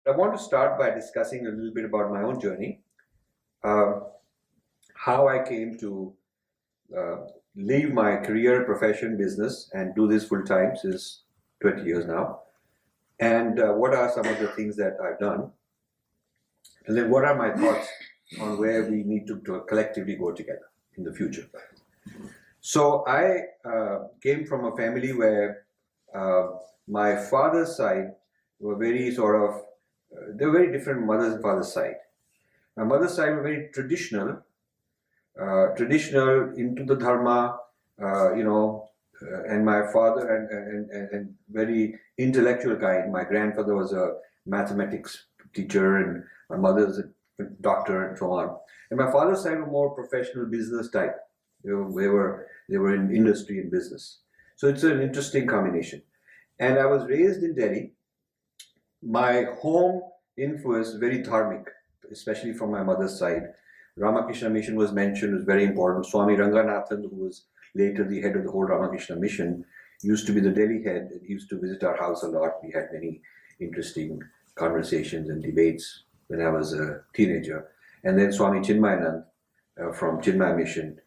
I want to start by discussing a little bit about my own journey, uh, how I came to uh, leave my career, profession, business, and do this full time since 20 years now, and what are some of the things that I've done, and then what are my thoughts on where we need to collectively go together in the future. So I came from a family where uh, my father's side were very sort of, they were very different mother's and father's side. My mother's side were very traditional into the dharma, you know, and my father and very intellectual kind. My grandfather was a mathematics teacher, and my mother's a doctor, and so on. And my father's side were more professional business type. They were in industry and business. So it's an interesting combination. And I was raised in Delhi. My home influence very dharmic, especially from my mother's side. Ramakrishna Mission was mentioned, was very important. Swami Ranganathan, who was later the head of the whole Ramakrishna Mission, used to be the Delhi head, and he used to visit our house a lot. We had many interesting conversations and debates when I was a teenager. And then Swami Chinmayanand from Chinmaya Mission,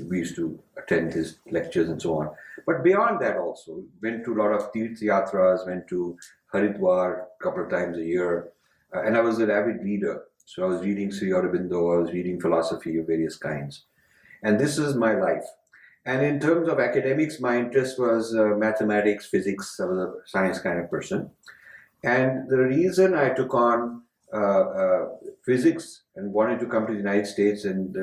we used to attend his lectures and so on. But beyond that also, went to a lot of Tirth Yatras, went to Haridwar a couple of times a year, and I was an avid reader. So I was reading Sri Aurobindo, I was reading philosophy of various kinds. And this is my life. And in terms of academics, my interest was mathematics, physics. I was a science kind of person. And the reason I took on physics and wanted to come to the United States and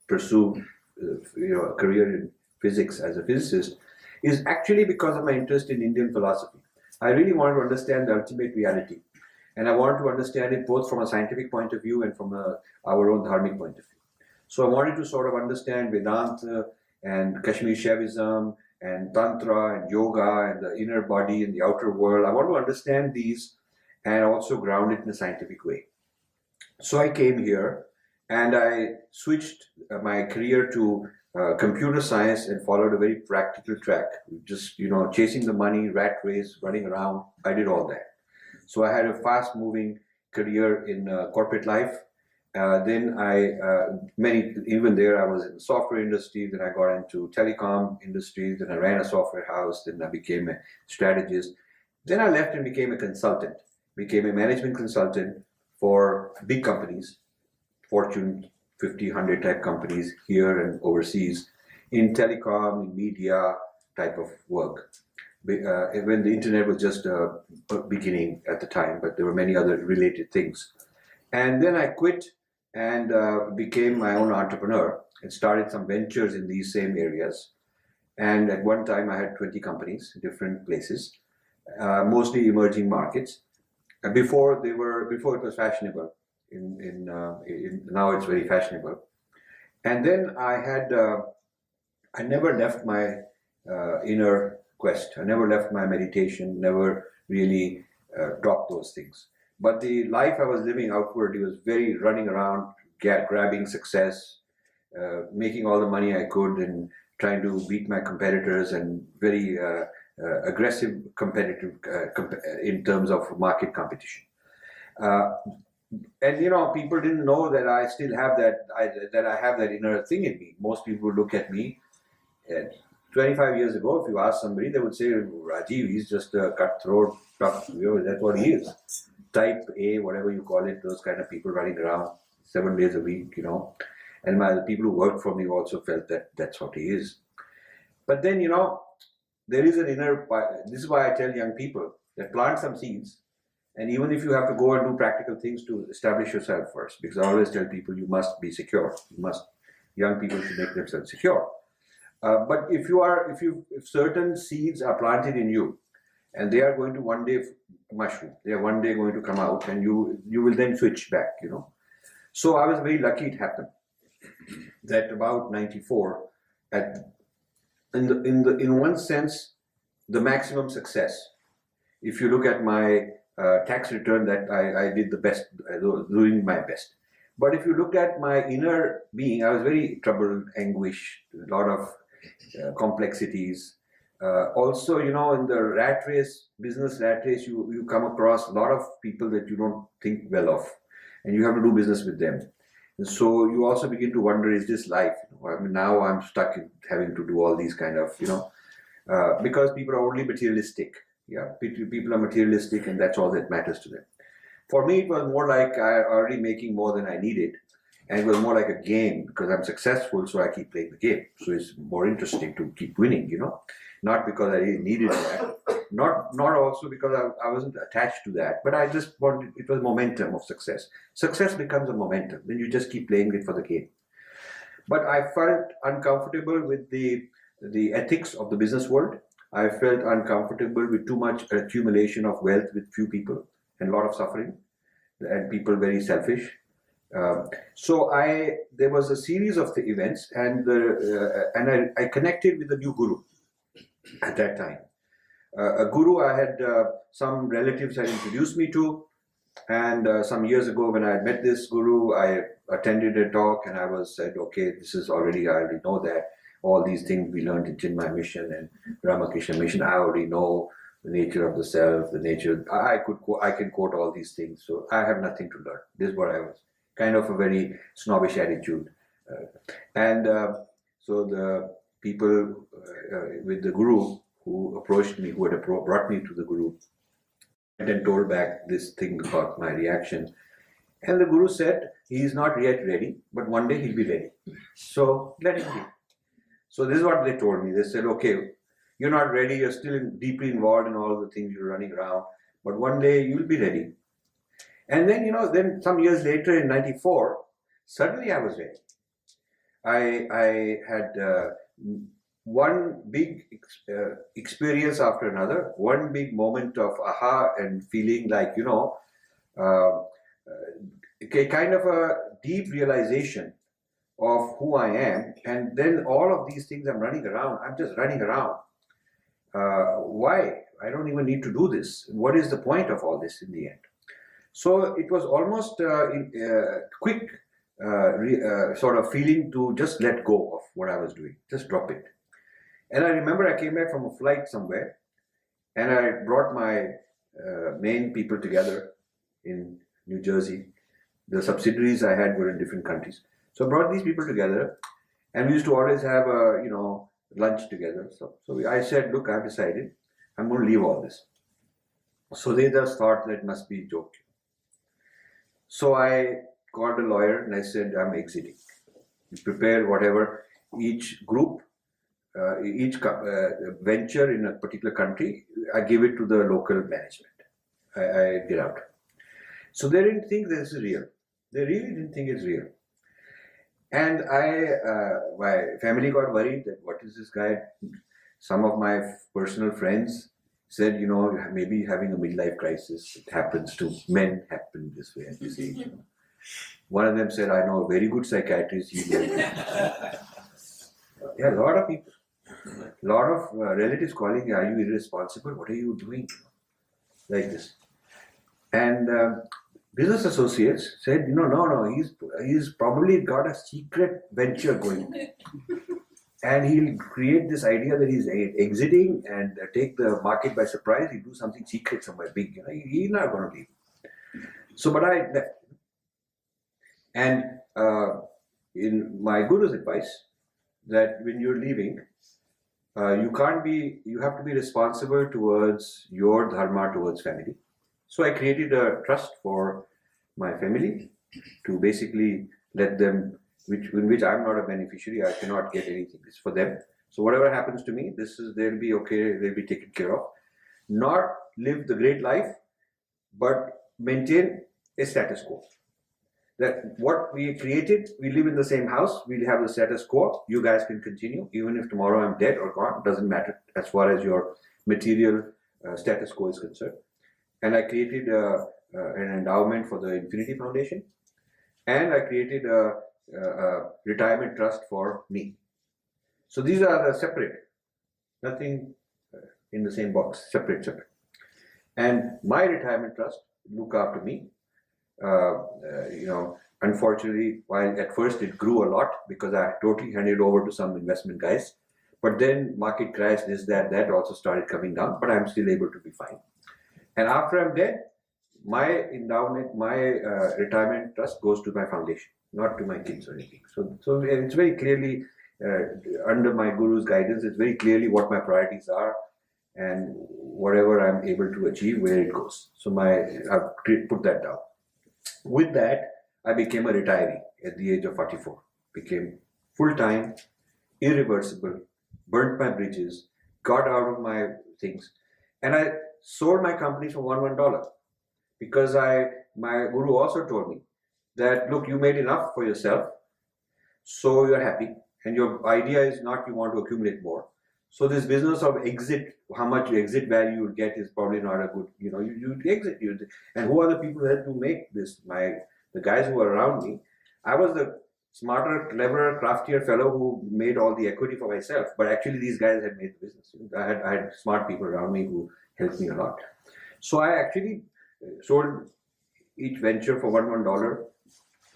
pursue a career in physics as a physicist is actually because of my interest in Indian philosophy. I really wanted to understand the ultimate reality. And I wanted to understand it both from a scientific point of view and from our own dharmic point of view. So I wanted to sort of understand Vedanta and Kashmir Shaivism and Tantra and yoga and the inner body and the outer world. I want to understand these and also ground it in a scientific way. So I came here and I switched my career to computer science and followed a very practical track. Just, chasing the money, rat race, running around. I did all that. So I had a fast-moving career in corporate life. Then even there, I was in the software industry. Then I got into telecom industry. Then I ran a software house. Then I became a strategist. Then I left and became a consultant. Became a management consultant for big companies, Fortune 50, 100 type companies here and overseas, in telecom, in media type of work. When the internet was just beginning at the time, but there were many other related things. And then I quit and became my own entrepreneur and started some ventures in these same areas. And at one time I had 20 companies in different places, mostly emerging markets. Before it was fashionable. Now it's very fashionable. And then I never left my inner quest. I never left my meditation, never really dropped those things. But the life I was living outwardly was very running around, grabbing success, making all the money I could and trying to beat my competitors and very aggressive competitive in terms of market competition. And people didn't know that I still have that I have that inner thing in me. Most people look at me. 25 years ago, if you ask somebody, they would say, Rajiv, he's just a cutthroat, tough, that's what he is. Type A, whatever you call it, those kind of people running around 7 days a week, And the people who worked for me also felt that that's what he is. But then, there is an inner, this is why I tell young people that plant some seeds, and even if you have to go and do practical things to establish yourself first, because I always tell people you must be secure. Young people should make themselves secure. But if certain seeds are planted in you, and they are going to one day mushroom, they are one day going to come out, and you will then switch back, So I was very lucky it happened. That about 94, in one sense, the maximum success. If you look at my tax return, that I did the best, doing my best. But if you look at my inner being, I was very troubled, anguished, a lot of complexities. Also, you know, in the rat race, business rat race, you come across a lot of people that you don't think well of, and you have to do business with them. And so you also begin to wonder, is this life? You know, I mean, now I'm stuck in having to do all these kind of, you know, because people are only materialistic. Yeah, people are materialistic, and that's all that matters to them. For me, it was more like I already making more than I needed, and it was more like a game because I'm successful, so I keep playing the game. So it's more interesting to keep winning, you know, not because I really needed that, not also because I wasn't attached to that, but I just wanted, it was momentum of success. Success becomes a momentum when you just keep playing it for the game. But I felt uncomfortable with the ethics of the business world. I felt uncomfortable with too much accumulation of wealth with few people and a lot of suffering and people very selfish. So there was a series of the events, and I connected with the new guru at that time. A guru I had some relatives had introduced me to, and some years ago when I had met this guru, I attended a talk and I was said, okay, this is already, I already know that all these things we learned in Chinmay mission and Ramakrishna mission, I already know the nature of the self, the nature. I can quote all these things, so I have nothing to learn. This is what I was, kind of a very snobbish attitude, and so the people with the guru who approached me, who had brought me to the guru, and told back this thing about my reaction. And the guru said, he is not yet ready, but one day he'll be ready. So let him be. So this is what they told me. They said, okay, you're not ready, you're still deeply involved in all the things you're running around, but one day you'll be ready. And then, you know, then some years later in 94, suddenly I was ready. I had one big experience after another, one big moment of aha and feeling like, you know, a kind of a deep realization of who I am. And then all of these things I'm running around, I'm just running around. Why? I don't even need to do this. What is the point of all this in the end? So it was almost quick sort of feeling to just let go of what I was doing, just drop it. And I remember I came back from a flight somewhere, and I brought my main people together in New Jersey. The subsidiaries I had were in different countries. So I brought these people together, and we used to always have a, you know, lunch together. So I said, look, I've decided I'm going to leave all this. So they just thought that it must be a joke. So I called a lawyer and I said, I'm exiting. You prepare whatever each group, each venture in a particular country, I give it to the local management. I get out. So they didn't think this is real. They really didn't think it's real. And my family got worried that what is this guy? Some of my personal friends said, you know, maybe having a midlife crisis. It happens to men, happen this way at this age. You know. One of them said, I know a very good psychiatrist. Yeah, a lot of people, a lot of relatives calling me, are you irresponsible? What are you doing? Like this. And business associates said, you know, no, he's probably got a secret venture going. And he'll create this idea that he's exiting and take the market by surprise. He'll do something secret somewhere big. You know, he's not going to leave. So, but I left. And in my guru's advice, that when you're leaving, you have to be responsible towards your dharma, towards family. So I created a trust for my family to basically let them, in which I'm not a beneficiary, I cannot get anything. It's for them. So whatever happens to me, they'll be okay, they'll be taken care of. Not live the great life, but maintain a status quo. That what we created, we live in the same house, we'll have the status quo, you guys can continue, even if tomorrow I'm dead or gone, doesn't matter as far as your material status quo is concerned. And I created an endowment for the Infinity Foundation, and I created a retirement trust for me. So these are separate, nothing in the same box, separate. And my retirement trust look after me. You know, unfortunately, while at first it grew a lot because I totally handed over to some investment guys, But then market crash, this, that also started coming down, but I'm still able to be fine. And after I'm dead, my endowment, my retirement trust goes to my foundation, not to my kids or anything. So it's very clearly under my guru's guidance. It's very clearly what my priorities are, and whatever I'm able to achieve, where it goes. So I've put that down. With that, I became a retiree at the age of 44. Became full time, irreversible, burnt my bridges, got out of my things, and I sold my company for $1 because my guru also told me that, look, you made enough for yourself, so you're happy, and your idea is not you want to accumulate more. So this business of exit, how much exit value you get is probably not a good, you exit. And who are the people who helped to make this? The guys who were around me. I was the smarter, cleverer, craftier fellow who made all the equity for myself. But actually these guys had made the business. I had smart people around me who helped me a lot. So I actually sold each venture for $1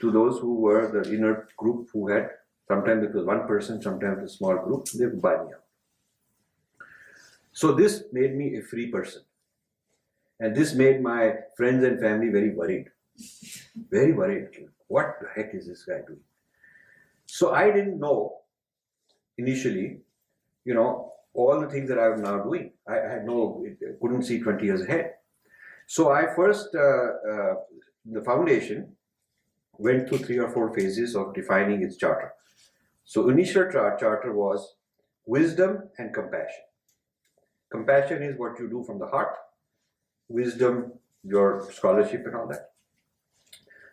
to those who were the inner group who had, sometimes it was one person, sometimes a small group, they would buy me out. So this made me a free person. And this made my friends and family very worried. Very worried. What the heck is this guy doing? So I didn't know initially, all the things that I'm now doing. I couldn't see 20 years ahead. So I first, the foundation went through 3 or 4 phases of defining its charter. So initial charter was wisdom and compassion. Compassion is what you do from the heart. Wisdom, your scholarship and all that.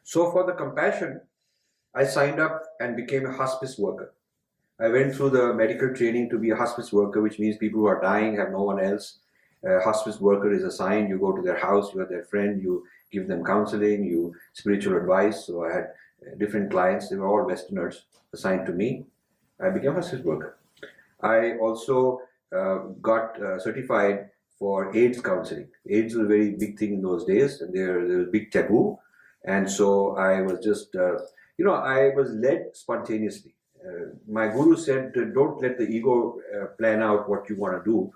So for the compassion, I signed up and became a hospice worker. I went through the medical training to be a hospice worker, which means people who are dying have no one else. A hospice worker is assigned. You go to their house, you are their friend, you give them counseling, you spiritual advice. So I had different clients. They were all Westerners assigned to me. I became a hospice worker. I also got certified for AIDS counseling. AIDS was a very big thing in those days, and there was a big taboo. And so I was just, I was led spontaneously. My guru said, don't let the ego plan out what you want to do.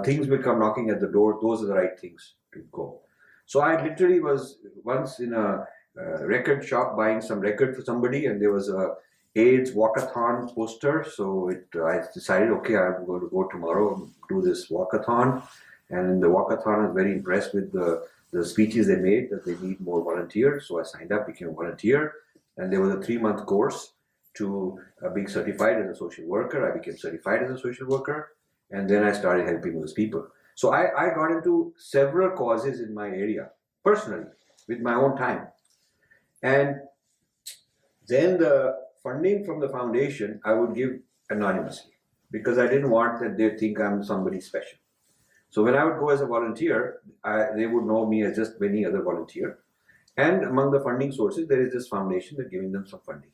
Things will come knocking at the door. Those are the right things to go. So I literally was once in a record shop buying some record for somebody, and there was a AIDS walkathon poster. So I decided, okay, I'm going to go tomorrow and do this walkathon. And in the walkathon, I was very impressed with the speeches they made, that they need more volunteers. So I signed up, became a volunteer. And there was a 3-month course to being certified as a social worker. I became certified as a social worker. And then I started helping those people. So I got into several causes in my area, personally, with my own time. And then the funding from the foundation, I would give anonymously, because I didn't want that they think I'm somebody special. So when I would go as a volunteer, they would know me as just any other volunteer. And among the funding sources, there is this foundation that giving them some funding.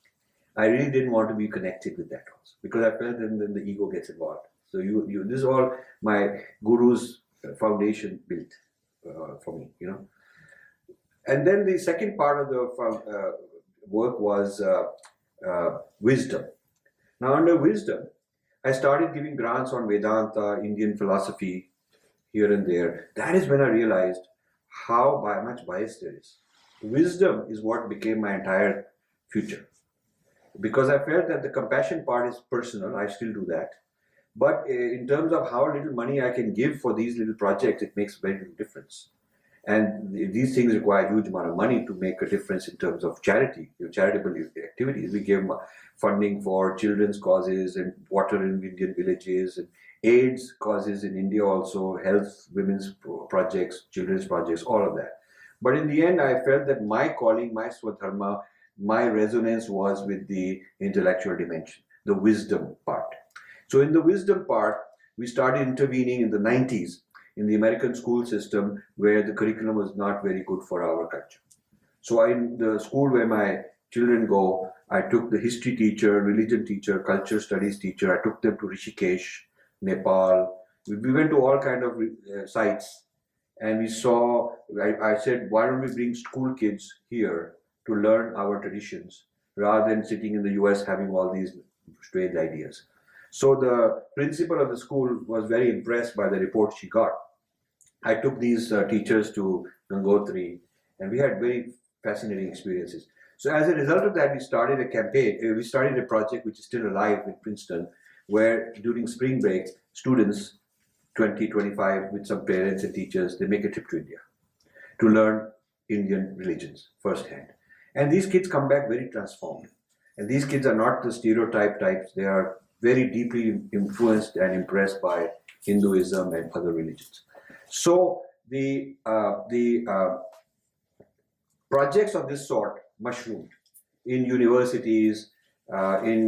I really didn't want to be connected with that also, because I felt then the ego gets involved. So this is all my guru's foundation built for me, And then the second part of the work was wisdom. Now under wisdom, I started giving grants on Vedanta, Indian philosophy, here and there. That is when I realized how much bias there is. Wisdom is what became my entire future. Because I felt that the compassion part is personal, I still do that. But in terms of how little money I can give for these little projects, it makes very little difference. And these things require a huge amount of money to make a difference in terms of charity, charitable activities. We gave funding for children's causes and water in Indian villages, and AIDS causes in India also, health, women's projects, children's projects, all of that. But in the end, I felt that my calling, my swadharma, my resonance was with the intellectual dimension, the wisdom part. So in the wisdom part, we started intervening in the 90s in the American school system, where the curriculum was not very good for our culture. So in the school where my children go, I took the history teacher, religion teacher, culture studies teacher. I took them to Rishikesh, Nepal. We went to all kind of sites, and we saw, I said, why don't we bring school kids here to learn our traditions, rather than sitting in the US having all these strange ideas. So the principal of the school was very impressed by the report she got. I took these teachers to Gangotri, and we had very fascinating experiences. So as a result of that, we started a campaign. We started a project which is still alive in Princeton, where during spring break, students, 20, 25, with some parents and teachers, they make a trip to India to learn Indian religions firsthand. And these kids come back very transformed. And these kids are not the stereotype types, they are very deeply influenced and impressed by Hinduism and other religions. So the projects of this sort mushroomed in universities, in